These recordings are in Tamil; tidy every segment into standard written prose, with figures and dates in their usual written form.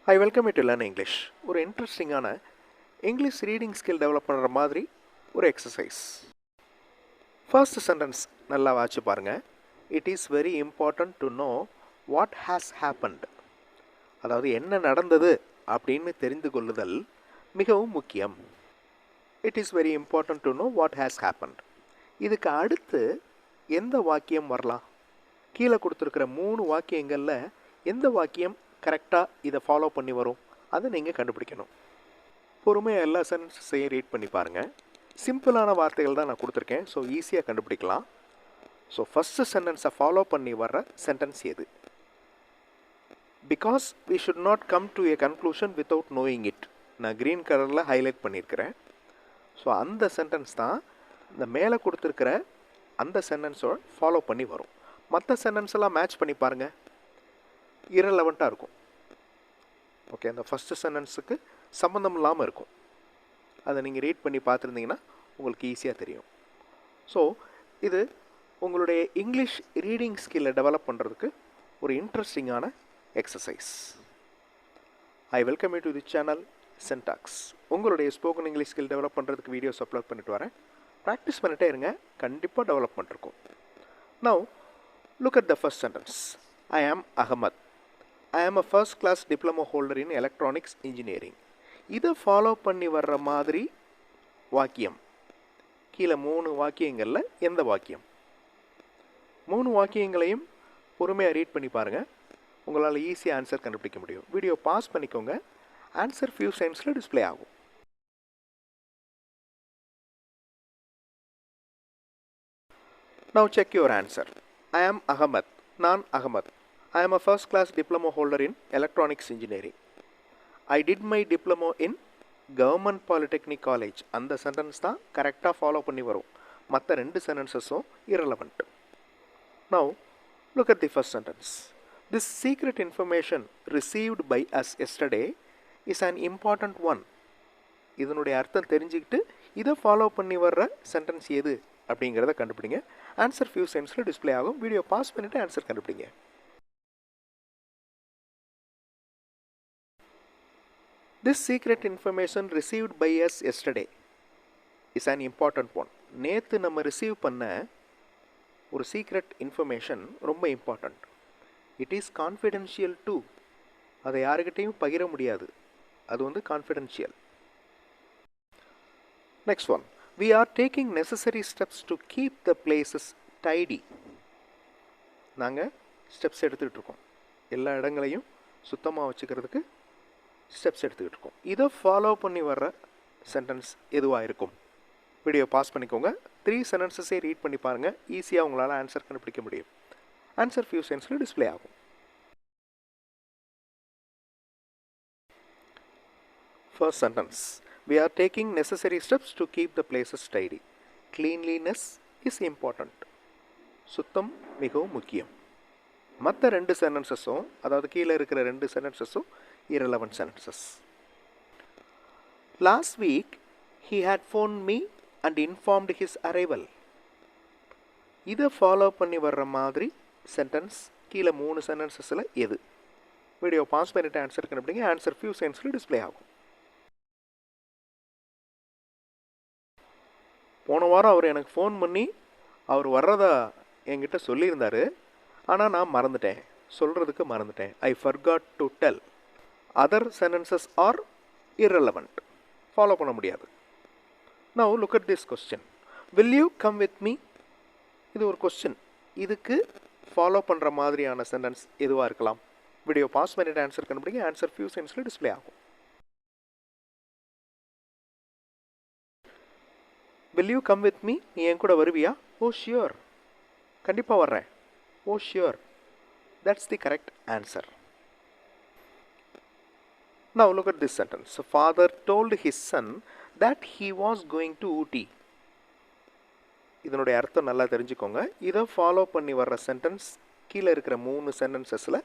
I welcome you to Learn English. ஒரு இன்ட்ரெஸ்டிங்கான இங்கிலீஷ் ரீடிங் ஸ்கில் டெவலப் பண்ணுற மாதிரி ஒரு எக்ஸசைஸ். ஃபர்ஸ்ட் சென்டென்ஸ் நல்லா வாட்சி பாருங்க. It is very important to know what has happened. அதாவது என்ன நடந்தது அப்படின்னு தெரிந்து கொள்ளுதல் மிகவும் முக்கியம். It is very important to know what has happened. இதுக்கு அடுத்து எந்த வாக்கியம் வரலாம்? கீழே கொடுத்துருக்கிற 3 வாக்கியங்களில் எந்த வாக்கியம் கரெக்டாக இதை ஃபாலோ பண்ணி வரும் அதை நீங்கள் கண்டுபிடிக்கணும். பொறுமையாக எல்லா சென்டென்ஸையும் ரீட் பண்ணி பாருங்கள். சிம்பிளான வார்த்தைகள் தான் நான் கொடுத்துருக்கேன், ஸோ ஈஸியாக கண்டுபிடிக்கலாம். ஸோ ஃபஸ்ட்டு சென்டென்ஸை ஃபாலோ பண்ணி வர்ற சென்டென்ஸ் எது? Because we should not come to a conclusion without knowing it. நான் க்ரீன் கலரில் ஹைலைட் பண்ணியிருக்கிறேன். ஸோ அந்த சென்டென்ஸ் தான் இந்த மேலே கொடுத்துருக்கிற அந்த சென்டென்ஸோட ஃபாலோ பண்ணி வரும். மற்ற சென்டென்ஸ் எல்லாம் மேட்ச் பண்ணி பாருங்கள், இரலவெண்ட்டாக இருக்கும். ஓகே, அந்த ஃபஸ்ட்டு சென்டென்ஸுக்கு சம்மந்தம் இல்லாமல் இருக்கும். அதை நீங்கள் ரீட் பண்ணி பார்த்துருந்தீங்கன்னா உங்களுக்கு ஈஸியாக தெரியும். ஸோ இது உங்களுடைய இங்கிலீஷ் ரீடிங் ஸ்கில்லை டெவலப் பண்ணுறதுக்கு ஒரு இன்ட்ரெஸ்டிங்கான exercise. I welcome you to the channel சென்டாக்ஸ். உங்களுடைய ஸ்போக்கன் இங்கிலீஷ் ஸ்கில் டெவலப் பண்ணுறதுக்கு வீடியோஸ் அப்லோட் பண்ணிட்டு வரேன். ப்ராக்டிஸ் பண்ணிட்டே இருங்க, கண்டிப்பாக டெவலப்மெண்ட் இருக்கும். Now look at the first sentence. I am Ahmad. I am a first class diploma holder in electronics engineering. இதை ஃபாலோ பண்ணி வர்ற மாதிரி வாக்கியம் கீழே 3 வாக்கியங்களில் எந்த வாக்கியம்? 3 வாக்கியங்களையும் பொறுமையாக ரீட் பண்ணி பாருங்கள், உங்களால் ஈஸியாக ஆன்சர் கண்டுபிடிக்க முடியும். வீடியோ பாஸ் பண்ணிக்கோங்க, ஆன்சர் ஃபியூ செகண்ட்ஸில் டிஸ்பிளே ஆகும். Now check your answer. I am Ahmad. நான் Ahmed. I am a first class diploma holder in electronics engineering. I did my diploma in Government Polytechnic College. அந்த சென்டென்ஸ் தான் கரெக்டாக ஃபாலோ பண்ணி வரும். மற்ற 2 சென்டென்சஸும் irrelevant. Now look at the first sentence. This secret information received by us yesterday is an important one. இதனுடைய அர்த்தம் தெரிஞ்சுக்கிட்டு இதை ஃபாலோ பண்ணி வர்ற சென்டென்ஸ் எது அப்படிங்கிறத கண்டுபிடிங்க. ஆன்சர் ஃபியூ செகண்ட்ஸில் டிஸ்பிளே ஆகும். வீடியோ பாஸ் பண்ணிவிட்டு ஆன்சர் கண்டுபிடிங்க. This secret information received by us yesterday is an important one. நேற்று நம்ம ரிசீவ் பண்ண ஒரு சீக்ரெட் இன்ஃபர்மேஷன் ரொம்ப important. It is confidential too. அதை யாருக்கிட்டையும் பகிர முடியாது, அது வந்து confidential. Next one. We are taking necessary steps to keep the places tidy. நாங்கள் ஸ்டெப்ஸ் எடுத்துக்கிட்டு இருக்கோம், எல்லா இடங்களையும் சுத்தமாக வச்சுக்கிறதுக்கு ஸ்டெப்ஸ் எடுத்துக்கிட்டு இருக்கோம். இதை ஃபாலோ பண்ணி வர்ற சென்டென்ஸ் எதுவாக இருக்கும்? வீடியோ பாஸ் பண்ணிக்கோங்க, 3 சென்டென்சஸே ரீட் பண்ணி பாருங்கள், ஈஸியாக உங்களால் ஆன்சர் கண்டுபிடிக்க முடியும். ஆன்சர் ஃபியூ செகண்ட்ஸில் டிஸ்பிளே ஆகும். First sentence. We are taking necessary steps to keep the places tidy. Cleanliness is important. சுத்தம் மிகவும் முக்கியம். மற்ற 2 சென்டென்சஸும், அதாவது கீழே இருக்கிற 2 சென்டென்சஸும் irrelevant sentences. Last week he had phoned me and informed his arrival. இதை ஃபாலோ பண்ணி வர்ற மாதிரி சென்டென்ஸ் கீழே 3 சென்டென்சஸில் எது? வீடியோ பாஸ் பண்ணிவிட்டு ஆன்சர் கண்டுபிடிங்க. ஆன்சர் ஃபியூ செகண்ட்ஸில் டிஸ்பிளே ஆகும். போன வாரம் அவர் எனக்கு ஃபோன் பண்ணி அவர் வர்றதா என்கிட்ட சொல்லியிருந்தார், ஆனால் நான் மறந்துட்டேன், சொல்கிறதுக்கு மறந்துட்டேன். I forgot to tell. Other sentences are irrelevant. Follow பண்ண முடியாது. Now look at this question. Will you come with me? இது ஒரு கொஸ்டின். இதுக்கு ஃபாலோ பண்ணுற மாதிரியான சென்டென்ஸ் எதுவாக இருக்கலாம்? வீடியோ பாஸ் பண்ணிட்டு ஆன்சர் கண்டுபிடிங்க. ஆன்சர் ஃபியூ செகண்ட்ஸில் டிஸ்பிளே ஆகும். Will you come with me? நீ என் கூட வருவியா? Oh sure. கண்டிப்பாக வர்றேன். Oh sure. That's the correct answer. Now look at this sentence. Father told his son that he was going to Ooty. இதனுடைய அர்த்தம் நல்லா தெரிஞ்சுக்கோங்க. இதை ஃபாலோ பண்ணி வர்ற சென்டென்ஸ் கீழே இருக்கிற 3 சென்டென்சஸில்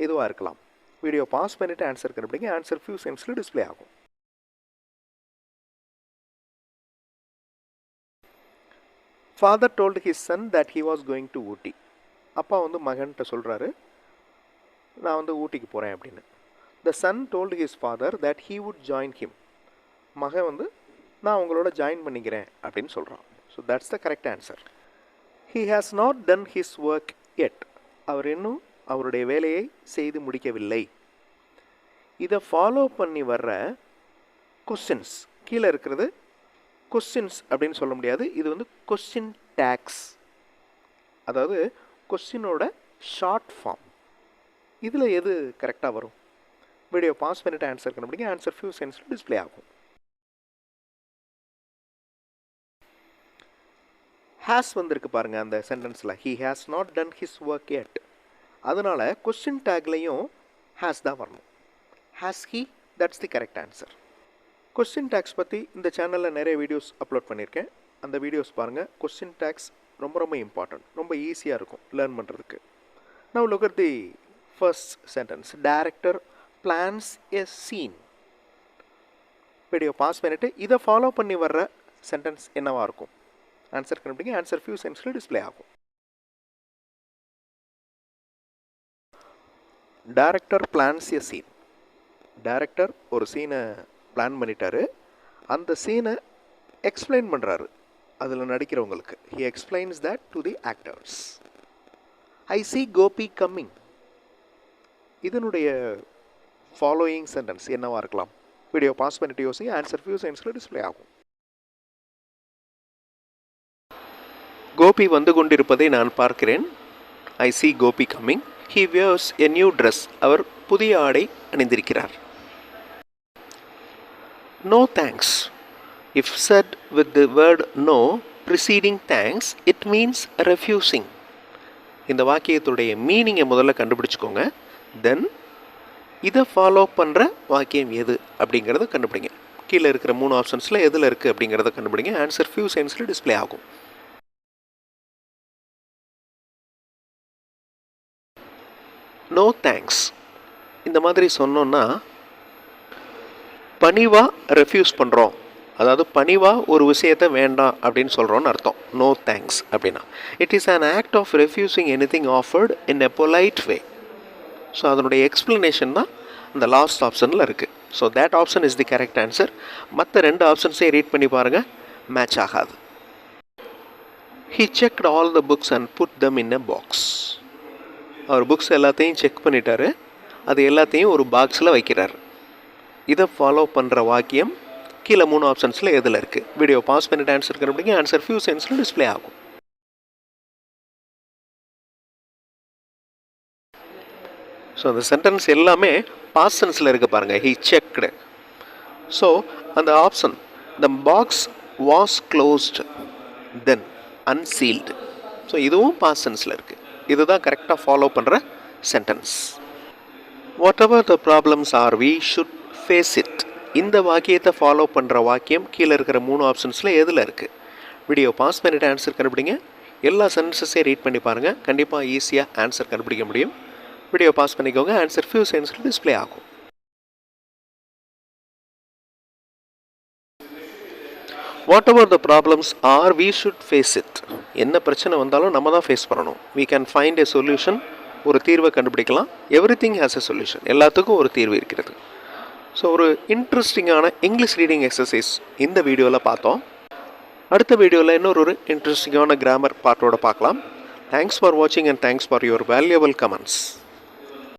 எதுவாக இருக்கலாம்? வீடியோ பாஸ் பண்ணிவிட்டு ஆன்சர் கண்டுபிடிங்க. ஆன்சர் ஃபியூ செகண்ட்ஸில் டிஸ்பிளே ஆகும். Father told his son that he was going to Ooty. அப்பா வந்து மகன்கிட்ட சொல்கிறாரு, நான் வந்து ஊட்டிக்கு போகிறேன் அப்படின்னு. the son told his father that he would join him. மகன் வந்து நான் உங்களோட ஜாயின் பண்ணிக்கிறேன் அப்படின்னு சொல்கிறான். So that's the correct answer. he has not done his work yet. அவர் இன்னும் அவருடைய வேலையை செய்து முடிக்கவில்லை. இதை ஃபாலோ பண்ணி வர்ற கொஸ்டின்ஸ் கீழே இருக்கிறது கொஸ்டின்ஸ் அப்படின்னு சொல்ல முடியாது. இது வந்து கொஸ்டின் டேக்ஸ், அதாவது கொஸ்டினோட ஷார்ட் ஃபார்ம். இதில் எது கரெக்டாக வரும்? வீடியோ பாஸ் பண்ணிவிட்டு ஆன்சர் கண்டுபிடிங்க. ஆன்சர் ஃபியூ செகண்ட்ஸில் டிஸ்பிளே ஆகும். ஹேஸ் வந்திருக்கு பாருங்கள் அந்த சென்டென்ஸில். He has not done his work yet. அதனால் கொஸ்டின் டேக்லையும் ஹேஸ் தான் வரணும். Has he, that's the correct answer. Question tags பற்றி இந்த சேனலில் நிறைய வீடியோஸ் அப்லோட் பண்ணியிருக்கேன். அந்த வீடியோஸ் பாருங்கள். கொஸ்டின் டேக்ஸ் ரொம்ப ரொம்ப இம்பார்ட்டன்ட், ரொம்ப ஈஸியாக இருக்கும் லேர்ன் பண்ணுறதுக்கு. Now look at the first sentence. Director plans a scene. Video pause பண்ணிவிட்டு இதை ஃபாலோ பண்ணி வர்ற சென்டென்ஸ் என்னவாக இருக்கும்? ஆன்சர் கண்டுபிடிங்க. ஆன்சர் ஃபியூ செகண்ட்ஸில் டிஸ்பிளே ஆகும். Director plans a scene. Director ஒரு சீனை பிளான் பண்ணிட்டாரு. அந்த சீனை எக்ஸ்பிளைன் பண்ணுறாரு அதில் நடிக்கிறவங்களுக்கு. He explains that to the actors. I see Gopi coming. இதனுடைய ஃபாலோயிங் சென்டென்ஸ் என்னவாக இருக்கலாம்? வீடியோ பாஸ் பண்ணிட்டு யோசிங்க. ஆன்சர் ஃபியூ செகண்ட்ஸில் டிஸ்பிளே ஆகும். கோபி வந்து கொண்டிருப்பதை நான் பார்க்கிறேன். I see Gopi coming. He wears a new dress. அவர் புதிய ஆடை அணிந்திருக்கிறார். No thanks. If said with the word no preceding thanks, it means refusing. இந்த வாக்கியத்துடைய மீனிங்கை முதல்ல கண்டுபிடிச்சிக்கோங்க. தென் இதை ஃபாலோ பண்ணுற வாக்கியம் எது அப்படிங்கிறத கண்டுபிடிங்க. கீழே இருக்கிற 3 ஆப்ஷன்ஸில் எதில் இருக்குது அப்படிங்கிறத கண்டுபிடிங்க. ஆன்சர் ஃபியூ செகண்ட்ஸில் டிஸ்பிளே ஆகும். நோ தேங்க்ஸ் இந்த மாதிரி சொன்னோன்னா பணிவாக ரெஃப்யூஸ் பண்ணுறோம், அதாவது பணிவாக ஒரு விஷயத்தை வேண்டாம் அப்படின்னு சொல்கிறோன்னு அர்த்தம். நோ தேங்க்ஸ் அப்படின்னா it is an act of refusing anything offered in a polite way. So அதனுடைய எக்ஸ்ப்ளனேஷன் தான் இந்த லாஸ்ட் ஆப்ஷனில் இருக்குது. So that option is the correct answer. மற்ற 2 ஆப்ஷன்ஸையும் ரீட் பண்ணி பாருங்கள், மேட்ச் ஆகாது. He checked all the books and put them in a box. அவர் புக்ஸ் எல்லாத்தையும் செக் பண்ணிட்டாரு, அது எல்லாத்தையும் ஒரு பாக்ஸில் வைக்கிறார். இதை ஃபாலோ பண்ணுற வாக்கியம் கீழே 3 ஆப்ஷன்ஸில் எதில் இருக்குது? வீடியோ பாஸ் பண்ணிட்டு ஆன்சர் கண்டுபிடிங்க. ஆன்சர் ஃபியூ செகண்ட்ஸில் டிஸ்பிளே ஆகும். ஸோ அந்த சென்டென்ஸ் எல்லாமே பாஸ்ட் டென்ஸில் இருக்க பாருங்கள். He checked. ஸோ அந்த option the box was closed then unsealed. So இதுவும் பாஸ்ட் டென்ஸில் இருக்குது. இதுதான் கரெக்டாக ஃபாலோ பண்ணுற sentence. Whatever the problems are we should face it. இந்த வாக்கியத்தை ஃபாலோ பண்ணுற வாக்கியம் கீழே இருக்கிற 3 ஆப்ஷன்ஸில் எதில் இருக்குது? வீடியோ பாஸ் பண்ணிவிட்டு ஆன்சர் கண்டுபிடிங்க. எல்லா சென்டென்ஸஸையும் ரீட் பண்ணி பாருங்கள், கண்டிப்பாக ஈஸியாக ஆன்சர் கண்டுபிடிக்க முடியும். வீடியோ பாஸ் பண்ணிக்கோங்க. ஆன்சர் ஃபியூ செகண்ட்ஸில் டிஸ்பிளே ஆகும். Whatever the problems are we should face it. என்ன பிரச்சனை வந்தாலும் நம்ம தான் ஃபேஸ் பண்ணணும். We can find a solution. ஒரு தீர்வை கண்டுபிடிக்கலாம். Everything has a solution. எல்லாத்துக்கும் ஒரு தீர்வு இருக்கிறது. ஸோ ஒரு இன்ட்ரெஸ்டிங்கான இங்கிலீஷ் ரீடிங் எக்ஸசைஸ் இந்த வீடியோவில் பார்த்தோம். அடுத்த வீடியோவில் இன்னொரு இன்ட்ரெஸ்டிங்கான கிராமர் பார்ட்டோட பார்க்கலாம். தேங்க்ஸ் ஃபார் வாட்சிங் and thanks for your valuable comments.